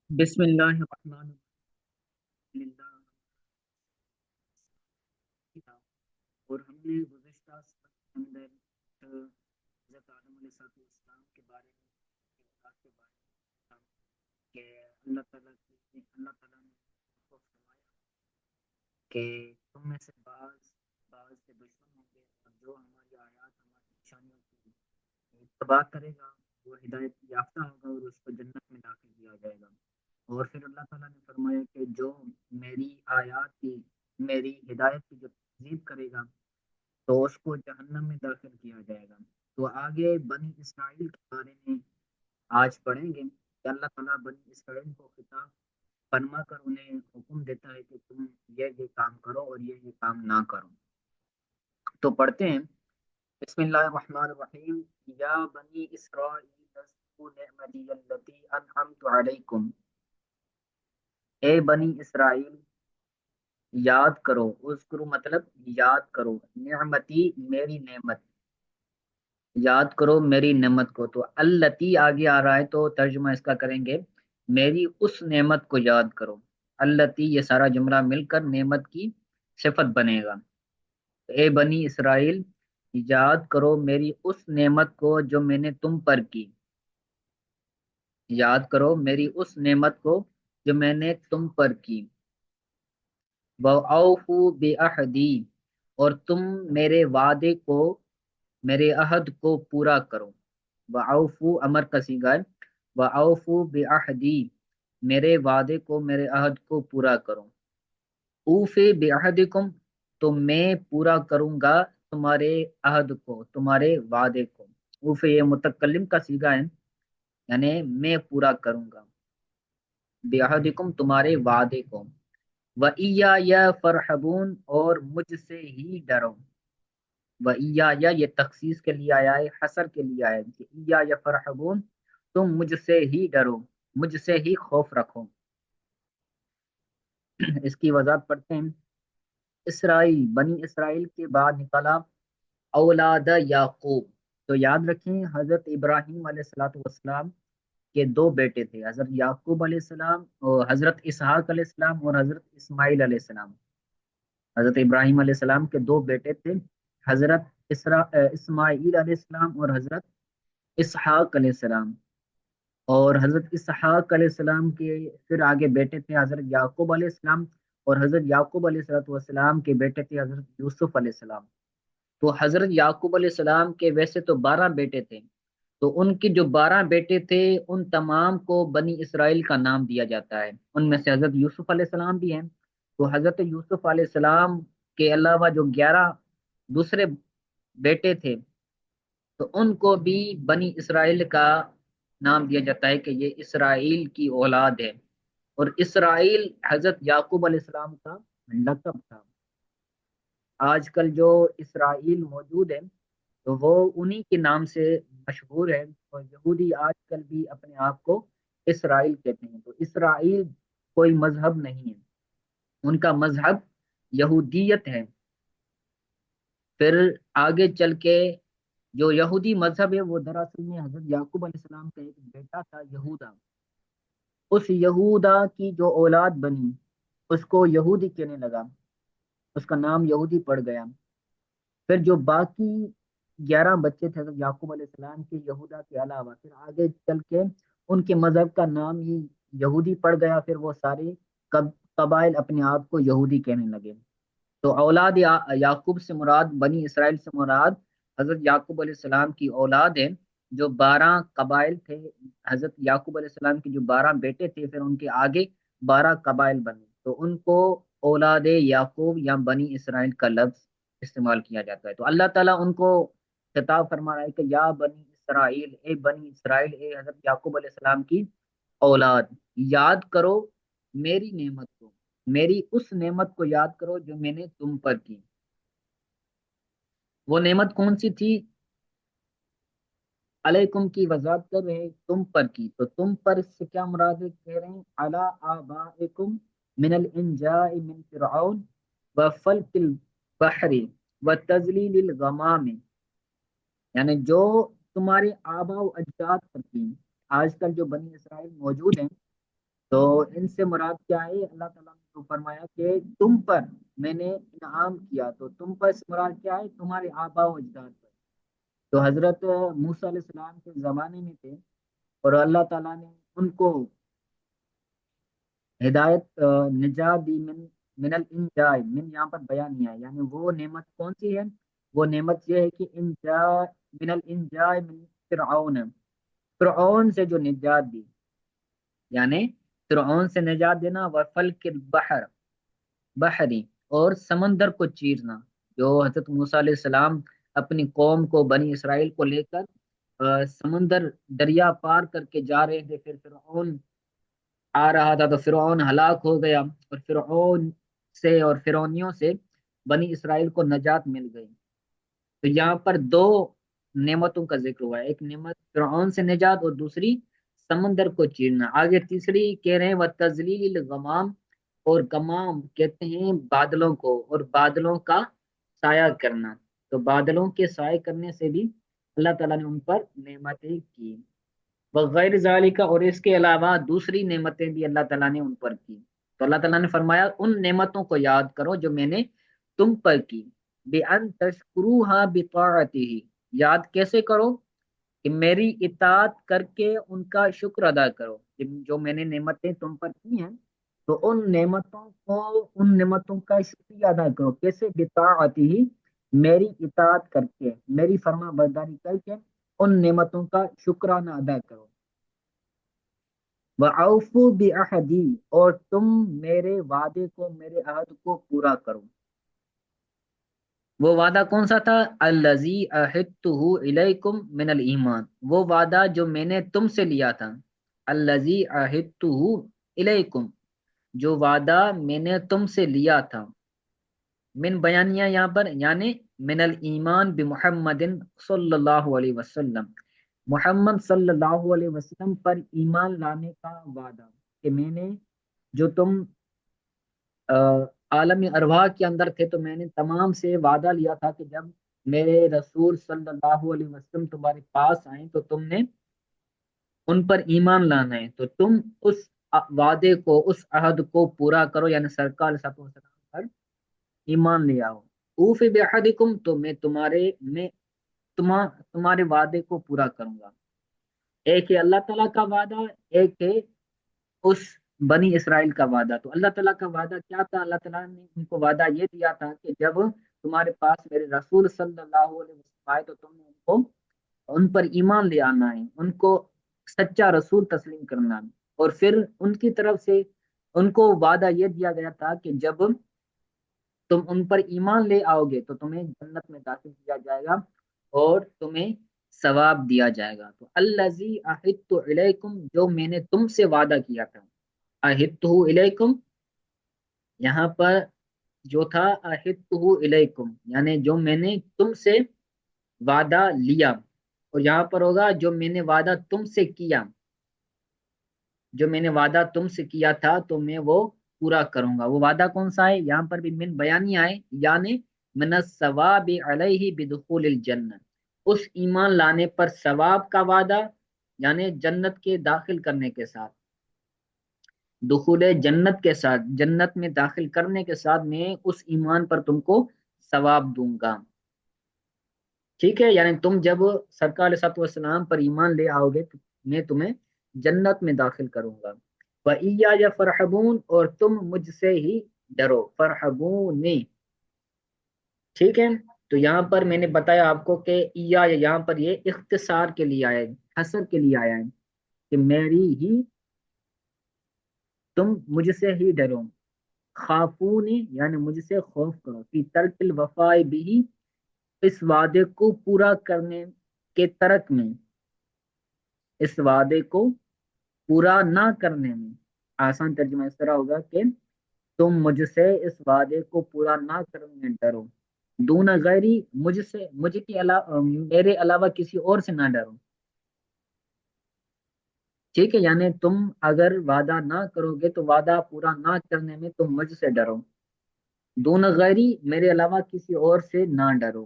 بسم اللہ الرحمن الرحیم اور ہم نے گزشتہ سبق کے اندر حضرت آدم علیہ السلام کے بارے میں کے بارے میں پڑھا کہ اللہ تعالیٰ نے ان کو فرمایا کہ تم میں سے بعض سے دشمن ہوں گے اور جو ہماری آیات ہماری نشانیوں کی اتباع کرے گا وہ ہدایت یافتہ ہوگا اور اس کو جنت میں داخل کیا جائے گا۔ اور پھر اللہ تعالیٰ نے فرمایا کہ جو میری آیات کی میری ہدایت کی جو تکذیب کرے گا تو اس کو جہنم میں داخل کیا جائے گا۔ تو آگے بنی اسرائیل کے بارے میں آج پڑھیں گے کہ اللہ تعالیٰ بنی اسرائیل کو خطاب فرما کر انہیں حکم دیتا ہے کہ تم یہ کام کرو اور یہ کام نہ کرو۔ تو پڑھتے ہیں، بسم اللہ الرحمن الرحیم۔ یا بنی اسرائیل اذکروا نعمتی التی انعمت علیکم، اے بنی اسرائیل یاد کرو، اذکرو مطلب یاد کرو، نعمتی میری نعمت، یاد کرو میری نعمت کو۔ تو التی آگے آ رہا ہے تو ترجمہ اس کا کریں گے میری اس نعمت کو یاد کرو۔ التی یہ سارا جملہ مل کر نعمت کی صفت بنے گا۔ اے بنی اسرائیل یاد کرو میری اس نعمت کو جو میں نے تم پر کی، یاد کرو میری اس نعمت کو جو میں نے تم پر کی۔ وَأَوْفُوا بِعَہْدِی، اور تم میرے وعدے کو، میرے عہد کو پورا کرو۔ وَأَوْفُوا امر کا صیغہ ہے، وَأَوْفُوا بِعَہْدِی میرے وعدے کو، میرے عہد کو پورا کرو۔ اوفِ بِعَہْدِکُم تو میں پورا کروں گا تمہارے عہد کو، تمہارے وعدے کو۔ اوف یہ متکلم کا صیغہ ہے، یعنی میں پورا کروں گا، بِعَہْدِکُم تمہارے وعدے کو۔ وَإِيَّايَ فَارْحَبُونِ اور مجھ سے ہی ڈرو۔ وَإِيَّايَ یہ تخصیص کے لیے آیا ہے، حصر کے لیے آیا ہے کہ إِيَّايَ فَارْحَبُونِ تم مجھ سے ہی ڈرو، مجھ سے ہی خوف رکھو۔ اس کی وضاحت پڑھتے ہیں۔ اسرائیل بنی اسرائیل کے بعد نکلا اولاد یعقوب۔ تو یاد رکھیں حضرت ابراہیم علیہ السلام کے دو بیٹے تھے، حضرت یعقوب علیہ السلام اور حضرت اسحاق علیہ السلام اور حضرت اسماعیل علیہ السلام۔ حضرت ابراہیم علیہ السلام کے دو بیٹے تھے، حضرت اسماعیل علیہ السلام اور حضرت اسحاق علیہ السلام۔ اور حضرت اسحاق علیہ السلام کے پھر آگے بیٹے تھے حضرت یعقوب علیہ السلام، اور حضرت یعقوب علیہ السلام کے بیٹے تھے حضرت یوسف علیہ السلام۔ تو حضرت یعقوب علیہ السلام کے ویسے تو 12 بیٹے تھے، تو ان کے جو 12 بیٹے تھے ان تمام کو بنی اسرائیل کا نام دیا جاتا ہے۔ ان میں سے حضرت یوسف علیہ السلام بھی ہیں، تو حضرت یوسف علیہ السلام کے علاوہ جو 11 دوسرے بیٹے تھے تو ان کو بھی بنی اسرائیل کا نام دیا جاتا ہے کہ یہ اسرائیل کی اولاد ہے۔ اور اسرائیل حضرت یعقوب علیہ السلام کا لقب تھا۔ آج کل جو اسرائیل موجود ہے تو وہ انہی کے نام سے مشہور ہے، اور یہودی آج کل بھی اپنے آپ کو اسرائیل کہتے ہیں۔ تو اسرائیل کوئی مذہب نہیں ہے، ان کا مذہب یہودیت ہے۔ پھر آگے چل کے جو یہودی مذہب ہے وہ دراصل میں حضرت یعقوب علیہ السلام کا ایک بیٹا تھا یہودا، اس یہودا کی جو اولاد بنی اس کو یہودی کہنے لگا، اس کا نام یہودی پڑ گیا۔ پھر جو باقی 11 بچے تھے حضرت یعقوب علیہ السلام کے یہودا کے علاوہ، پھر آگے چل کے ان کے مذہب کا نام ہی یہودی پڑ گیا، پھر وہ سارے قبائل اپنے آپ کو یہودی کہنے لگے۔ تو اولاد یعقوب سے مراد، بنی اسرائیل سے مراد حضرت یعقوب علیہ السلام کی اولاد ہے، جو 12 قبائل تھے۔ حضرت یعقوب علیہ السلام کے جو 12 بیٹے تھے پھر ان کے آگے 12 قبائل بنے، تو ان کو اولاد یعقوب یا بنی اسرائیل کا لفظ استعمال کیا جاتا ہے۔ تو اللہ تعالیٰ ان کو خطاب فرما رہا ہے کہ یا بنی اسرائیل، اے بنی اسرائیل، اے حضرت یعقوب علیہ السلام کی اولاد، یاد کرو میری نعمت کو، میری اس نعمت کو یاد کرو جو میں نے تم پر کی۔ وہ نعمت کون سی تھی؟ علیکم کی وضاحت کر رہے ہیں، تم پر کی۔ تو تم پر سے کیا مراد ہے؟ کہہ رہے ہیں علی آبائکم من الانجاء من فرعون وفلک البحر وتذلیل الغمام، یعنی جو تمہارے آبا و اجداد پر کی۔ آج کل جو بنی اسرائیل موجود ہیں تو ان سے مراد کیا ہے؟ اللہ تعالیٰ نے تو فرمایا کہ تم پر میں نے انعام کیا، تو تم پر سے مراد کیا ہے؟ تمہارے آبا و اجداد پر۔ تو حضرت موسیٰ علیہ السلام کے زمانے میں تھے، اور اللہ تعالیٰ نے ان کو ہدایت نجات دی من الانجاء، من یہاں پر بیان نہیں ہے، یعنی وہ نعمت کون سی ہے؟ وہ نعمت یہ ہے کہ انجاء من الانجاء من فرعون، فرعون سے جو نجات دی، یعنی فرعون سے نجات دینا، وفلک البحر، بحری، اور سمندر کو چیرنا۔ جو حضرت موسیٰ علیہ السلام اپنی قوم کو، بنی اسرائیل کو لے کر سمندر، دریا پار کر کے جا رہے تھے، پھر فرعون آ رہا تھا تو فرعون ہلاک ہو گیا، اور فرعون سے اور فرعونیوں سے بنی اسرائیل کو نجات مل گئی۔ تو یہاں پر دو نعمتوں کا ذکر ہوا ہے، ایک نعمت فرعون سے نجات، اور دوسری سمندر کو چیرنا۔ آگے تیسری کہہ رہے ہیں وَتَذْلِيلِ الْغَمَامِ، اور غمام کہتے ہیں بادلوں کو، اور بادلوں کا سایہ کرنا۔ تو بادلوں کے سائے کرنے سے بھی اللہ تعالیٰ نے ان پر نعمتیں کی، وغیر ذالک، اور اس کے علاوہ دوسری نعمتیں بھی اللہ تعالیٰ نے ان پر کی۔ تو اللہ تعالیٰ نے فرمایا ان نعمتوں کو یاد کرو جو میں نے تم پر کی، بِأَن تَشْكُرُوهَا بِطَاعَتِهِ، یاد کیسے کرو؟ کہ میری اطاعت کر کے ان کا شکر ادا کرو، کہ جو میں نے نعمتیں تم پر کی ہیں، تو ان نعمتوں کا شکریہ ادا کرو، کیسے؟ بِطَاعَتِهِ، میری اطاعت کر کے، میری فرما برداری کر کے ان نعمتوں کا شکرانہ ادا کرو۔ وَأَوْفُوا بِعَهْدِي، اور تم میرے وعدے کو، میرے عہد کو پورا کرو۔ وہ وعدہ کون سا تھا؟ الَّذِي عَهِدتُّهُ إِلَيْكُم مِّنَ الْإِيمَانِ، وہ وعدہ جو میں نے تم سے لیا تھا۔ الَّذِي عَهِدتُّهُ إِلَيْكُم، جو وعدہ میں نے تم سے لیا تھا۔ من بیانیہ یہاں پر، یعنی من الایمان بمحمد صلی اللہ علیہ وسلم، محمد صلی اللہ علیہ وسلم پر ایمان لانے کا وعدہ، کہ میں نے جو تم عالم ارواح کے اندر تھے تو میں نے تمام سے وعدہ لیا تھا کہ جب میرے رسول صلی اللہ علیہ وسلم تمہارے پاس آئیں تو تم نے ان پر ایمان لانا ہے، تو تم اس وعدے کو، اس عہد کو پورا کرو، یعنی سرکار صلی اللہ علیہ وسلم پر ایمان لے آؤ۔ اوف بحدکم، تو میں تمہارے وعدے کو پورا کروں گا۔ ایک ہے اللہ تعالیٰ کا وعدہ، ایک ہے اس بنی اسرائیل کا وعدہ۔ تو اللہ تعالیٰ کا وعدہ کیا تھا؟ اللہ تعالیٰ نے ان کو وعدہ یہ دیا تھا کہ جب تمہارے پاس میرے رسول صلی اللہ علیہ وسلم آئے تو تم نے ان پر ایمان لے آنا ہے، ان کو سچا رسول تسلیم کرنا ہے۔ اور پھر ان کی طرف سے ان کو وعدہ یہ دیا گیا تھا کہ جب تم ان پر ایمان لے آؤ گے تو تمہیں جنت میں داخل کیا جائے گا، اور تمہیں ثواب دیا جائے گا۔ تو الذی عہدت الیکم، جو میں نے تم سے وعدہ کیا تھا، عہدتہ الیکم، یہاں پر جو تھا عہدتہ الیکم، یعنی جو میں نے تم سے وعدہ لیا، اور یہاں پر ہوگا جو میں نے وعدہ تم سے کیا، جو میں نے وعدہ تم سے کیا تھا تو میں وہ پورا کروں گا۔ وہ وعدہ کون سا ہے؟ یہاں پر بھی من بیانی آئے، یعنی من الثواب علیہ بدخول الجنہ، اس ایمان لانے پر ثواب کا وعدہ، یعنی جنت کے داخل کرنے کے ساتھ، دخول جنت کے ساتھ، جنت میں داخل کرنے کے ساتھ میں اس ایمان پر تم کو ثواب دوں گا۔ ٹھیک ہے، یعنی تم جب سرکار علیہ الصلوۃ والسلام پر ایمان لے آؤ گے تو میں تمہیں جنت میں داخل کروں گا۔ وَإِيَّايَ فَارْحَبُونِ، اور تم مجھ سے ہی ڈرو، فرحبونی۔ ٹھیک ہے، تو یہاں پر میں نے بتایا آپ کو کہ یہاں پر یہ اختصار کے لیے آیا ہے، حصر کے لیے آیا ہے، کہ میری ہی تم مجھ سے ہی ڈرو۔ خافونی، یعنی مجھ سے خوف کرو، فی ترک الوفاء بھی، اس وعدے کو پورا کرنے کے ترک میں، اس وعدے کو پورا نہ کرنے میں۔ آسان ترجمہ اس طرح ہوگا کہ تم مجھ سے اس وعدے کو پورا نہ کرنے میں ڈرو، دون غیری، مجھ کے علاوہ، میرے علاوہ کسی اور سے نہ ڈرو۔ ٹھیک ہے، یعنی تم اگر وعدہ نہ کرو گے تو وعدہ پورا نہ کرنے میں تم مجھ سے ڈرو، دون غیری، میرے علاوہ کسی اور سے نہ ڈرو۔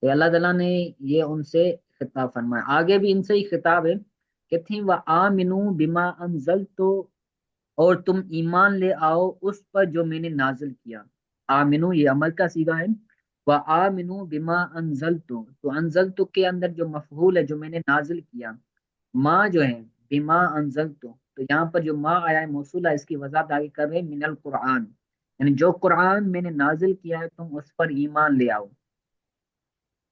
تو اللہ تعالیٰ نے یہ ان سے خطاب فرمایا۔ آگے بھی ان سے ہی خطاب ہے کہتے ہیں وآمنوا بما انزلت، اور تم ایمان لے آؤ اس پر جو میں نے نازل کیا۔ آمنو یہ عمل کا صیغہ ہے، وآمنوا بما انزلت، تو انزلت کے اندر جو مفعول ہے جو میں نے نازل کیا، ما جو ہے بما انزلت، تو یہاں پر جو ما آیا ہے موصولہ، اس کی وضاحت آگے کر رہے ہیں، من القرآن، یعنی جو قرآن میں نے نازل کیا ہے تم اس پر ایمان لے آؤ۔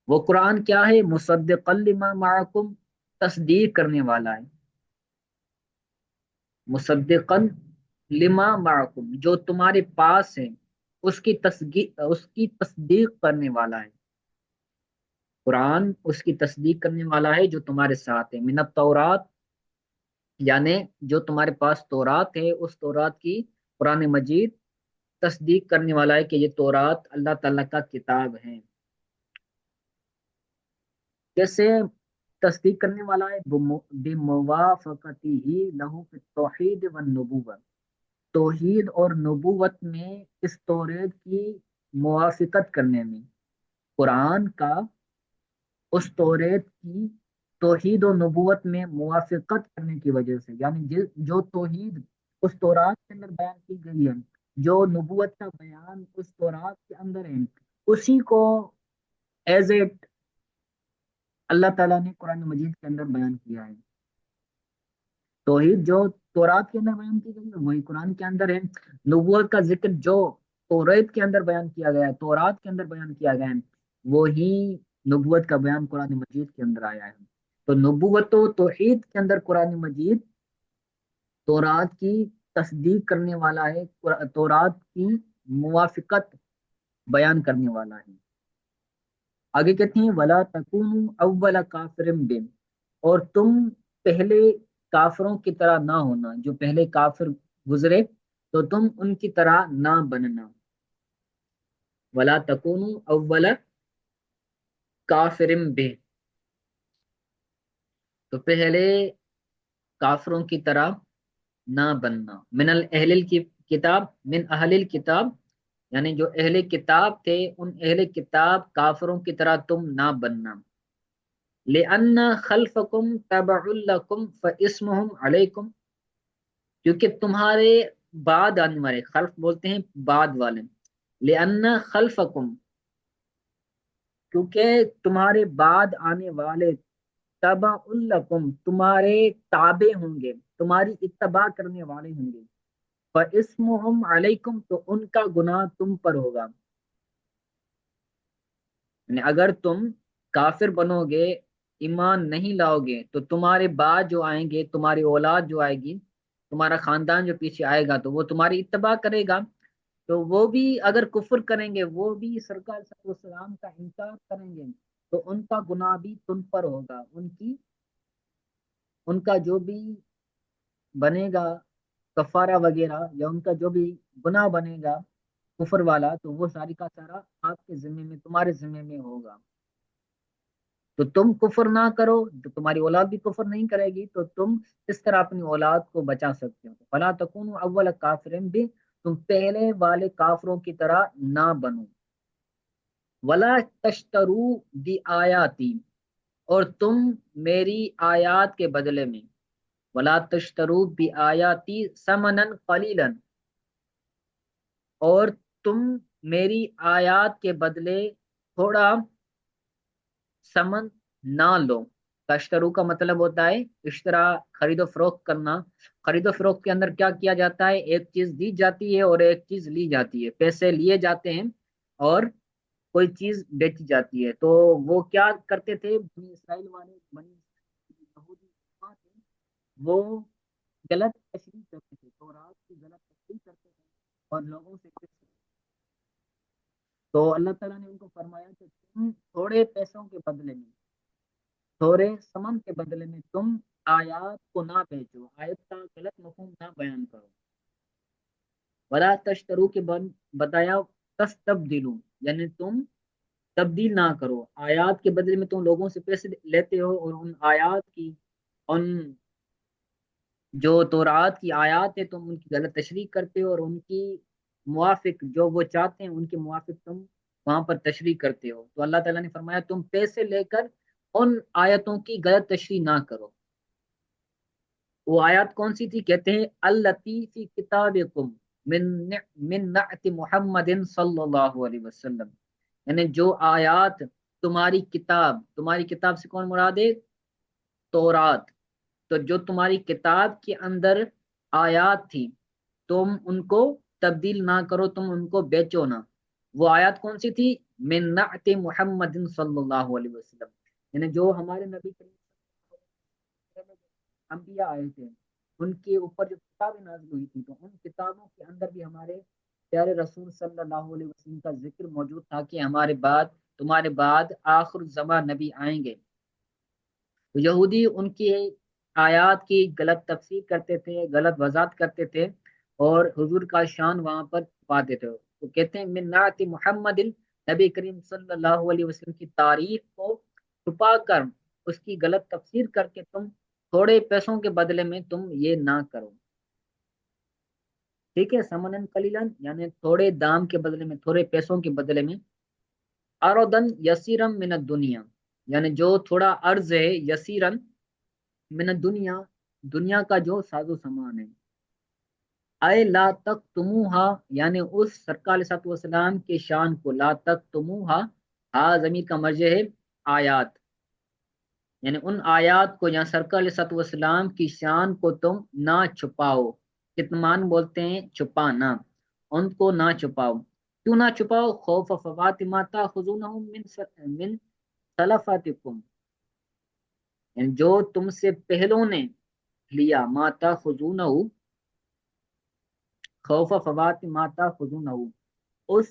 وہ قرآن کیا ہے؟ مصدقا لما معکم، تصدیق کرنے والا ہے، مصدقا لما معکم، جو تمہارے پاس ہے اس کی تصدیق کرنے والا ہے۔ قرآن اس کی تصدیق کرنے والا ہے جو تمہارے ساتھ ہے، من التورات، یعنی جو تمہارے پاس تورات ہے اس تورات کی قرآن مجید تصدیق کرنے والا ہے کہ یہ تورات اللہ تعالیٰ کا کتاب ہے۔ کیسے تصدیق کرنے والا ہے؟ بموافقتہ لہ فی التوحید والنبوۃ، توحید اور نبوت میں اس توریت کی موافقت کرنے میں، قرآن کا اس توریت کی توحید و نبوت میں موافقت کرنے کی وجہ سے، یعنی جو توحید اس تورات کے اندر بیان کی گئی ہے، جو نبوت کا بیان اس تورات کے اندر ہے، اسی کو ایز اے اللہ تعالیٰ نے قرآن مجید کے اندر بیان کیا ہے۔ توحید جو تورات کے اندر بیان کی گئی ہے وہی قرآن کے اندر ہے، نبوت کا ذکر جو توریت کے اندر بیان کیا گیا ہے، تورات کے اندر بیان کیا گیا ہے، وہی نبوت کا بیان قرآن مجید کے اندر آیا ہے۔ تو نبوت و توحید کے اندر قرآن مجید تورات کی تصدیق کرنے والا ہے، تورات کی موافقت بیان کرنے والا ہے۔ آگے کہتے ہیں ولا تکونوا اول کافر بن، اور تم پہلے کافروں کی طرح نہ ہونا، جو پہلے کافر گزرے تو تم ان کی طرح نہ بننا۔ ولا تکونوا اول کافر بن، تو پہلے کافروں کی طرح نہ بننا۔ من اہل کتاب، من اہل الکتاب، یعنی جو اہل کتاب تھے ان اہل کتاب کافروں کی طرح تم نہ بننا۔ لأن خلفکم تبع لکم فاسمہم علیکم، کیونکہ تمہارے بعد آنے والے، خلف بولتے ہیں بعد والے، لأن خلفکم، کیونکہ تمہارے بعد آنے والے، تبع لکم تمہارے تابع ہوں گے، تمہاری اتباع کرنے والے ہوں گے، فاسمہم علیکم تو ان کا گناہ تم پر ہوگا۔ یعنی اگر تم کافر بنو گے، ایمان نہیں لاؤ گے، تو تمہارے بعد جو آئیں گے، تمہاری اولاد جو آئے گی، تمہارا خاندان جو پیچھے آئے گا تو وہ تمہاری اتباع کرے گا، تو وہ بھی اگر کفر کریں گے، وہ بھی سرکار صلی اللہ علیہ وسلم کا انکار کریں گے، تو ان کا گناہ بھی تم پر ہوگا، ان کا جو بھی بنے گا کفارہ وغیرہ، یا ان کا جو بھی گناہ بنے گا کفر والا، تو وہ ساری کا سارا آپ کے ذمے میں، تمہارے ذمے میں ہوگا۔ تو تم کفر نہ کرو تو تمہاری اولاد بھی کفر نہیں کرے گی، تو تم اس طرح اپنی اولاد کو بچا سکتے ہو۔ فلا تکونوا اول کافر بھی، تم پہلے والے کافروں کی طرح نہ بنو۔ ولا تشترو دی آیاتی، اور تم میری آیات کے بدلے میں، ولا تشترو بی آیاتی ثمنا قلیلا، اور تم میری آیات کے بدلے تھوڑا ثمن نہ لو۔ تشترو کا مطلب ہوتا ہے اشترا، خرید و فروخت کرنا۔ خرید و فروخت کے اندر کیا کیا جاتا ہے؟ ایک چیز دی جاتی ہے اور ایک چیز لی جاتی ہے، پیسے لیے جاتے ہیں اور کوئی چیز بیچی جاتی ہے۔ تو وہ کیا کرتے تھے بنی اسرائیل والے، بنی یہودی تھے، وہ غلط تشریح کرتے تھے، تو رات کی غلط تشریح کرتے تھے اور لوگوں سے تو اللہ تعالیٰ نے ان کو فرمایا کہ تم تھوڑے پیسوں کے بدلے میں، تھوڑے سمن کے بدلے میں تم آیات کو نہ بیچو، آیت کا غلط مفہوم نہ بیان کرو۔ ولا تشترو کے بعد بتایا تستبدلوا، یعنی تم تبدیل نہ کرو، آیات کے بدلے میں تم لوگوں سے پیسے لیتے ہو اور ان آیات کی، ان جو تورات کی آیات ہے تم ان کی غلط تشریح کرتے ہو، اور ان کی موافق جو وہ چاہتے ہیں ان کے موافق تم وہاں پر تشریح کرتے ہو۔ تو اللہ تعالیٰ نے فرمایا تم پیسے لے کر ان آیتوں کی غلط تشریح نہ کرو۔ وہ آیات کون سی تھی؟ کہتے ہیں التی فی کتابکم من من نعت محمد صلی اللہ علیہ وسلم، یعنی جو آیات تمہاری کتاب سے کون مراد ہے؟ تورات۔ تو جو تمہاری کتاب کے اندر آیات تھی تم ان کو تبدیل نہ کرو، تم ان کو بیچو نہ۔ وہ آیات کون سی تھی؟ من نعت محمد صلی اللہ علیہ وسلم، یعنی جو ہمارے نبی کریم انبیاء آئے تھے ان کے اوپر جو کتابیں نازل ہوئی تھی، تو ان کتابوں کے اندر بھی ہمارے پیارے رسول صلی اللہ علیہ وسلم کا ذکر موجود تھا کہ تمہارے بعد آخر الزمان نبی آئیں گے۔ تو یہودی ان کی آیات کی غلط تفسیر کرتے تھے، غلط وضاحت کرتے تھے، اور حضور کا شان وہاں پر پاتے تھے۔ تو کہتے ہیں من نعت محمد، نبی کریم صلی اللہ علیہ وسلم کی تعریف کو چھپا کر اس کی غلط تفسیر کر کے تم تھوڑے پیسوں کے بدلے میں تم یہ نہ کرو، ٹھیک ہے؟ سمنن قلیلن یعنی تھوڑے دام کے بدلے میں، تھوڑے پیسوں کے بدلے میں، اردن یسیرم من الدنیا، یعنی جو تھوڑا عرض ہے، یسیرن من الدنیا، دنیا کا جو ساز و سامان ہے، اے لا تک تموہا، یعنی اس سرکار علیہ الصلوۃ والسلام کے شان کو، لا تک تموہا، ہا ضمیر کا مرجع ہے آیات، یعنی ان آیات کو یا سرکار علیہ الصلوۃ والسلام کی شان کو تم نہ چھپاؤ۔ کتمان بولتے ہیں چھپانا، ان کو نہ چھپاؤ۔ کیوں نہ چھپاؤ؟ خوف فوات ما تاخذونہ من سلفاتکم، یعنی جو تم سے پہلوں نے لیا، ما تاخذونہ، خوف فوات ما تاخذونہ، اس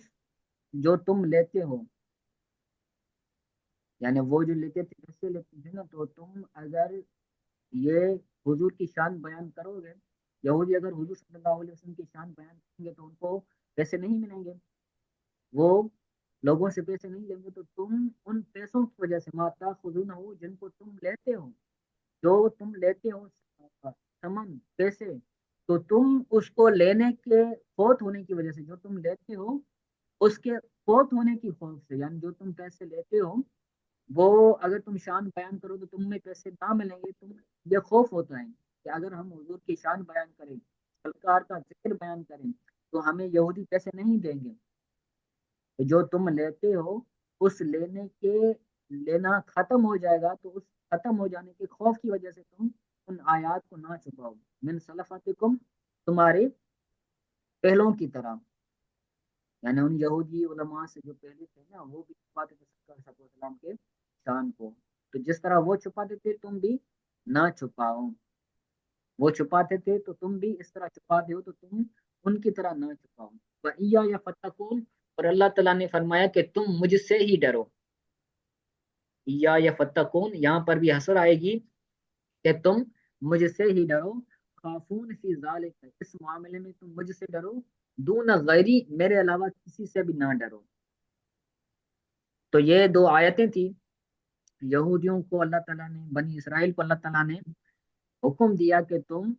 جو تم لیتے ہو، یعنی وہ جو لیتے تھے، ایسے لیتے تھے نا، تو تم اگر یہ حضور کی شان بیان کرو گے، یہودی اگر حضور صلی اللہ علیہ وسلم کی شان بیان کریں گے تو ان کو پیسے نہیں ملیں گے، وہ لوگوں سے پیسے نہیں لیں گے، تو تم ان پیسوں کی وجہ سے، ماتا خزونہ، جن کو تم لیتے ہو، جو تم لیتے ہو تمام پیسے، تو تم اس کو لینے کے فوت ہونے کی وجہ سے، جو تم لیتے ہو اس کے فوت ہونے کی خوف سے، یعنی جو تم پیسے لیتے ہو وہ اگر تم شان بیان کرو تو تم میں پیسے نہ ملیں گے، تم یہ خوف ہوتا ہے کہ اگر ہم حضور کی شان بیان کریں، سرکار کا ذکر بیان کریں، تو ہمیں یہودی پیسے نہیں دیں گے۔ تو جو تم لیتے ہو اس لینا ختم ہو جائے گا، تو اس ختم ہو جانے کے خوف کی وجہ سے تم ان آیات کو نہ چھپاؤ، من سلفاتکم، تمہارے پہلوں کی طرح، یعنی ان یہودی علماء سے جو پہلے تھے نا، وہ بھی چھپاتے تھے سرکار صلی اللہ علیہ وسلم کے شان کو، تو جس طرح وہ چھپاتے تھے تم بھی نہ چھپاؤ، وہ چھپاتے تھے تو تم بھی اس طرح چھپاتے ہو، تو تم ان کی طرح نہ چھپاؤ۔ وَإِيَّايَ فَاتَّقُونِ، اور اللہ تعالیٰ نے فرمایا کہ تم مجھ سے ہی ڈرو۔ یا فتقون، یہاں پر بھی حسر آئے گی کہ تم مجھ سے ہی ڈرو، خافون فی ذالک، اس معاملے میں تم مجھ سے ڈرو، دون غیری، میرے علاوہ کسی سے بھی نہ ڈرو۔ تو یہ دو آیتیں تھی، یہودیوں کو اللہ تعالیٰ نے، بنی اسرائیل کو اللہ تعالیٰ نے حکم دیا کہ تم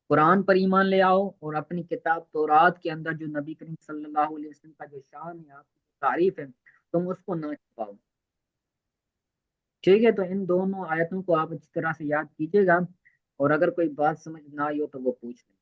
قرآن پر ایمان لے آؤ، اور اپنی کتاب تورات کے اندر جو نبی کریم صلی اللہ علیہ وسلم کا جو شان ہے، آپ کی تعریف ہے، تم اس کو نہ چھپاؤ، ٹھیک ہے؟ تو ان دونوں آیتوں کو آپ اچھی طرح سے یاد کیجیے گا، اور اگر کوئی بات سمجھ نہ آئی ہو تو وہ پوچھ لیں۔